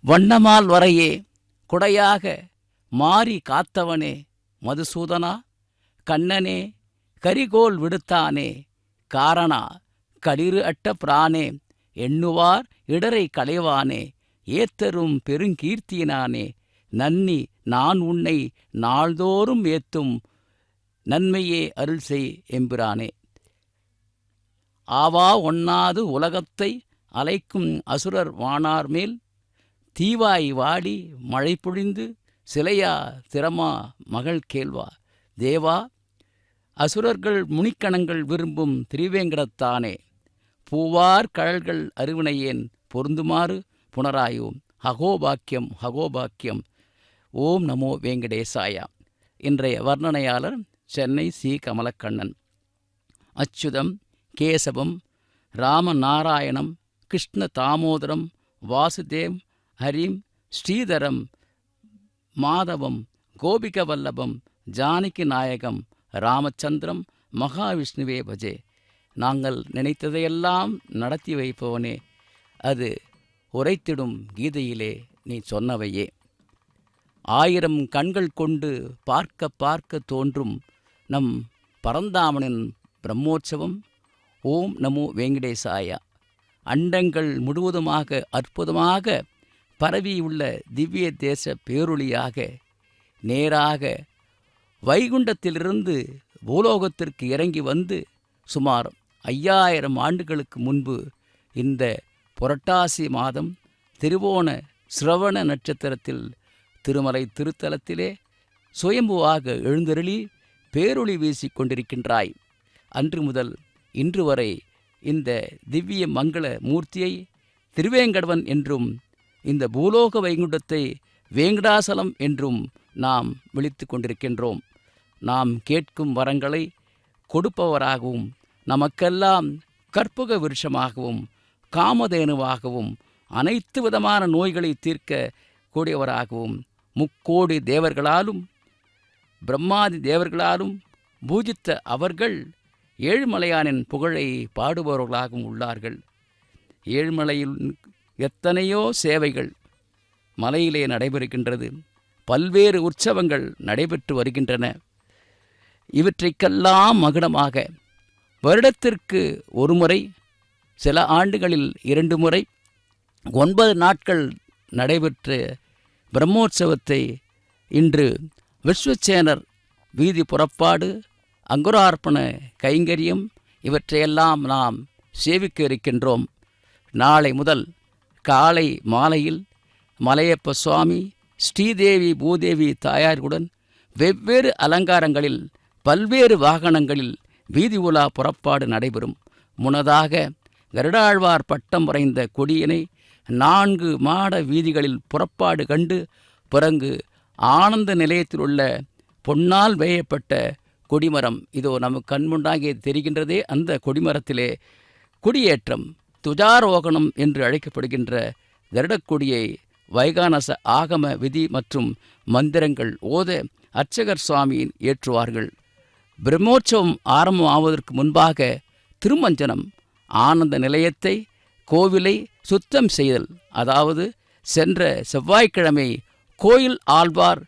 வண்ணமால் வரையே குடையாக மாறி காத்தவனே மதுசூதனா, கண்ணனே கரிகோல் விடுத்தானே காரணா, களிறு அட்ட பிரானே எண்ணுவார் இடரை களைவானே ஏத்தரும் பெருங்கீர்த்தியினானே, நன்னி நான் உன்னை நாள்தோறும் ஏத்தும் நன்மையே அருள் செய் எம்பிரானே. ஆவா ஒண்ணாது உலகத்தை அலைக்கும் அசுரர் வானார் மேல் தீவாய் வாடி மழை பொழிந்து சிலையா திறமா மகள் கேள்வா, தேவா அசுரர்கள் முனிக்கணங்கள் விரும்பும் திரிவேங்கடத்தானே, பூவார் கழல்கள் அருவினையேன் பொருந்துமாறு புனராயோம் ஹகோபாக்கியம் ஹகோபாக்கியம். ஓம் நமோ வேங்கடேசாயா. இன்றைய வர்ணனையாளர் சென்னை சி. கமலக்கண்ணன். அச்சுதம், கேசவம், ராமநாராயணம், கிருஷ்ண தாமோதரம், வாசுதேவ், ஹரிம், ஸ்ரீதரம், மாதவம், கோபிகவல்லபம், ஜானகி நாயகம், ராமச்சந்திரம், மகாவிஷ்ணுவே பஜே. நாங்கள் நினைத்ததையெல்லாம் நடத்தி வைப்பவனே, அது உரைத்திடும் கீதையிலே நீ சொன்னவையே. ஆயிரம் கண்கள் கொண்டு பார்க்க பார்க்க தோன்றும் நம் பரந்தாமனின் பிரம்மோற்சவம். ஓம் நமோ வேங்கடேசாயா. அண்டங்கள் முழுவதுமாக அற்புதமாக பரவியுள்ள திவ்ய தேச பேரொளியாக நேராக வைகுண்டத்திலிருந்து பூலோகத்திற்கு இறங்கி வந்து சுமார் 5000 ஆண்டுகளுக்கு முன்பு இந்த புரட்டாசி மாதம் திருவோண சிரவண நட்சத்திரத்தில் திருமலை திருத்தலத்திலே சுயம்புவாக எழுந்தருளி பேரொளி வீசிக் கொண்டிருக்கின்றாய். அன்று முதல் இன்று வரை இந்த திவ்ய மங்கள மூர்த்தியை திருவேங்கடவன் என்றும் இந்த பூலோக வைகுண்டத்தை வேங்கடாசலம் என்றும் நாம் விழித்து கொண்டிருக்கின்றோம். நாம் கேட்கும் வரங்களை கொடுப்பவராகவும் நமக்கெல்லாம் கற்பக விருட்சமாகவும் காமதேனுவாகவும் அனைத்து விதமான நோய்களை தீர்க்க கூடியவராகவும் முக்கோடி தேவர்களாலும் பிரம்மாதி தேவர்களாலும் பூஜித்த அவர்கள் ஏழுமலையானின் புகழை பாடுபவர்களாகவும் உள்ளார்கள். ஏழுமலையில் எத்தனையோ சேவைகள் மலையிலே நடைபெறுகின்றது. பல்வேறு உற்சவங்கள் நடைபெற்று வருகின்றன. இவற்றைக்கெல்லாம் மகுடமாக வருடத்திற்கு ஒரு முறை, சில ஆண்டுகளில் 2 முறை 9 நாட்கள் நடைபெற்ற பிரம்மோற்சவத்தை இன்று விஸ்வசேனர் வீதி புறப்பாடு, அங்குரார்ப்பண கைங்கரியம் இவற்றையெல்லாம் நாம் சேவிக்க இருக்கின்றோம். நாளை முதல் காலை மாலையில் மலையப்ப சுவாமி ஸ்ரீதேவி பூதேவி தாயார்களுடன் வெவ்வேறு அலங்காரங்களில் பல்வேறு வாகனங்களில் வீதி உலா புறப்பாடு நடைபெறும். முன்னதாக கருடாழ்வார் பட்டம் வரைந்த கொடியினை 4 மாட வீதிகளில் புறப்பாடு கண்டு பிறகு ஆனந்த நிலையத்தில் உள்ள பொன்னால் வேயப்பட்ட கொடிமரம், இதோ நமக்கு கண்முண்டாகி தெரிகின்றதே, அந்த கொடிமரத்திலே கொடியேற்றம் துஜாரோகணம் என்று அழைக்கப்படுகின்ற கருடக்கொடியை வைகானச ஆகம விதி மற்றும் மந்திரங்கள் ஓத அர்ச்சகர் சுவாமியின் ஏற்றுவார்கள். பிரம்மோற்சவம் ஆரம்பம் ஆவதற்கு முன்பாக திருமஞ்சனம், ஆனந்த நிலையத்தை கோவிலை சுத்தம் செய்தல், அதாவது சென்ற செவ்வாய்க்கிழமை கோயில் ஆழ்வார்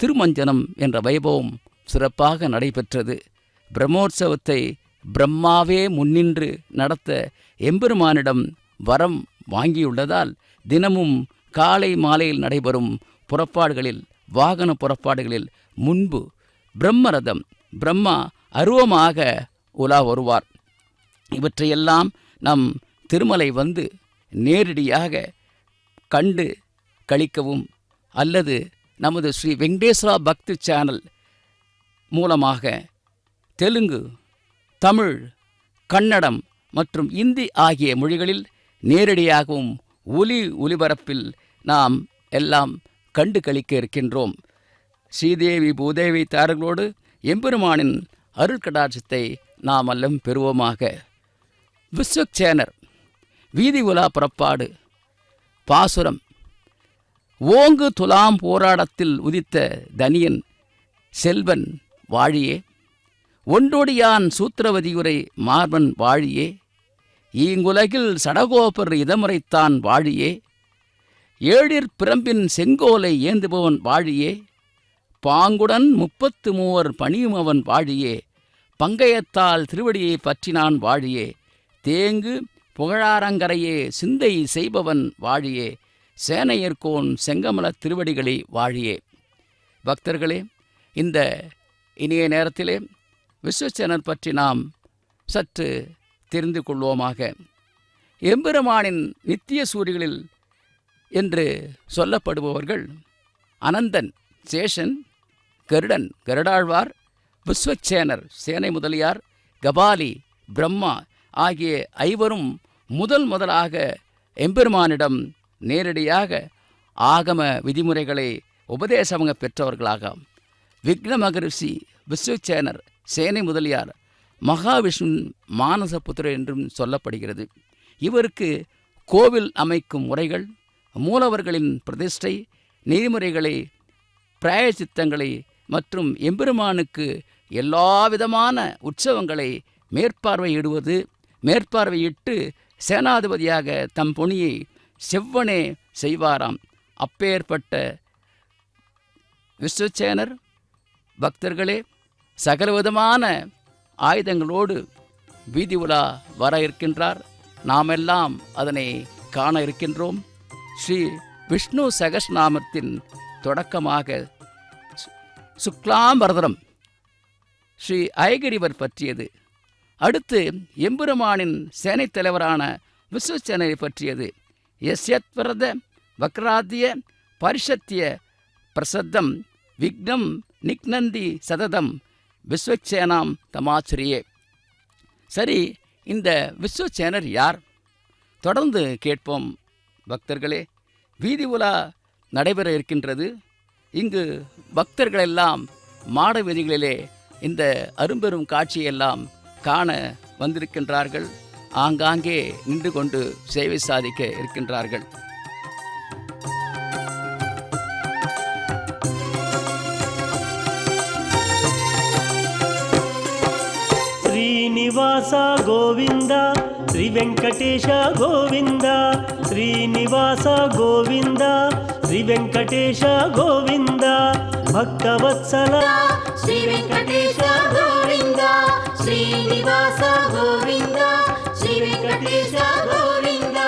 திருமஞ்சனம் என்ற வைபவம் சிறப்பாக நடைபெற்றது. பிரம்மோற்சவத்தை பிரம்மாவே முன்னின்று நடத்த எம்பெருமானிடம் வரம் வாங்கியுள்ளதால் தினமும் காலை மாலையில் நடைபெறும் புறப்பாடுகளில், வாகன புறப்பாடுகளில் முன்பு பிரம்மரதம், பிரம்மா அருவமாக உலா வருவார். இவற்றையெல்லாம் நம் திருமலை வந்து நேரடியாக கண்டு கழிக்கவும் அல்லது நமது ஸ்ரீ வெங்கடேஸ்வரா பக்தி சேனல் மூலமாக தெலுங்கு, தமிழ், கன்னடம் மற்றும் இந்தி ஆகிய மொழிகளில் நேரடியாகவும் ஒலிபரப்பில் நாம் எல்லாம் கண்டு கழிக்க இருக்கின்றோம். ஸ்ரீதேவி பூதேவி தாரர்களோடு எம்பெருமானின் அருட்கடாட்சத்தை நாம் எல்லாம் பெறுவோமாக. விஸ்வக்சேனர் வீதி உலா புறப்பாடு பாசுரம். ஓங்கு துலாம் போராடத்தில் உதித்த தனியன் செல்வன் வாழியே, ஒன்றொடியான் சூத்திரவதியுரை மார்பன் வாழியே, ஈங்குலகில் சடகோபர் இதமுறைத்தான் வாழியே, ஏழிற் பிரம்பின் செங்கோலை ஏந்துபவன் வாழியே, பாங்குடன் 33 பணியும் அவன் வாழியே, பங்கயத்தால் திருவடியை பற்றினான் வாழியே, தேங்கு புகழாரங்கரையே சிந்தை செய்பவன் வாழியே, சேனையர்கோன் செங்கமல திருவடிகளை வாழியே. பக்தர்களே, இந்த இனிய நேரத்திலே விஸ்வசேனர் பற்றி நாம் சற்று தெரிந்து கொள்வோமாக. எம்பெருமானின் நித்திய சூரிகளில் என்று சொல்லப்படுபவர்கள் அனந்தன், சேஷன், கருடன், கருடாழ்வார், விஸ்வசேனர், சேனை முதலியார், கபாலி, பிரம்மா ஆகிய ஐவரும் முதலாக எம்பெருமானிடம் நேரடியாக ஆகம விதிமுறைகளை உபதேசமாக பெற்றவர்களாக. விக்ன மகரிஷி, விஸ்வசேனர், சேனை முதலியார் மகாவிஷ்ணு மானசபுத்திரர் என்றும் சொல்லப்படுகிறது. இவருக்கு கோவில் அமைக்கும் முறைகள், மூலவர்களின் பிரதிஷ்டை, நெறிமுறைகளை, பிராயச்சித்தங்களை மற்றும் எம்பெருமானுக்கு எல்லாவிதமான உற்சவங்களை மேற்பார்வையிட்டு சேனாதிபதியாக தம் பணியை செவ்வனே செய்வாராம். அப்பேற்பட்ட விஸ்வசேனர் பக்தர்களே சகலவிதமான ஆயுதங்களோடு வீதி உலா வர இருக்கின்றார். நாமெல்லாம் அதனை காண இருக்கின்றோம். ஸ்ரீ விஷ்ணு சகஸ்ரநாமத்தின் தொடக்கமாக சுக்லாம்பரதரம் ஸ்ரீ ஐகிரிவர் பற்றியது. அடுத்து எம்பெருமானின் சேனைத் தலைவரான விஸ்வசேனரை பற்றியது. யஸ்யத்வரத வக்ராத்திய பரிஷத்திய பிரசத்தம் விக்னம் நிக்னந்தி சததம் விஸ்வசேனாம் தமாச்சரியே. சரி, இந்த விஸ்வசேனர் யார்? தொடர்ந்து கேட்போம் பக்தர்களே. வீதி உலா நடைபெற இருக்கின்றது. இங்கு பக்தர்களெல்லாம் மாட வீதிகளிலே இந்த அரும்பெரும் காட்சியெல்லாம் காண வந்திருக்கின்றார்கள். ஆங்காங்கே நின்று கொண்டு சேவை சாதிக்க இருக்கின்றார்கள். శ్రీనివాస గోవింద శ్రీ వెంకటేశ గోవింద, శ్రీనివాస గోవింద శ్రీ వెంకటేశ గోవింద, భక్తవత్సల శ్రీ వెంకటేశ గోవింద, శ్రీనివాస గోవింద, శ్రీ వెంకటేశ గోవింద.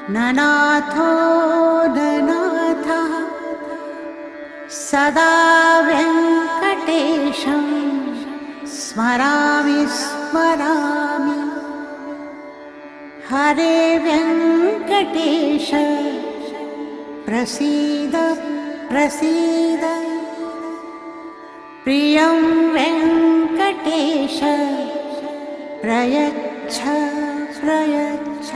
ननाथो ननाथः सदा वेङ्कटेशं स्मरामि स्मरामि हरे वेङ्कटेश प्रसीद प्रसीद प्रियं वेङ्कटेश प्रयच्छ प्रयच्छ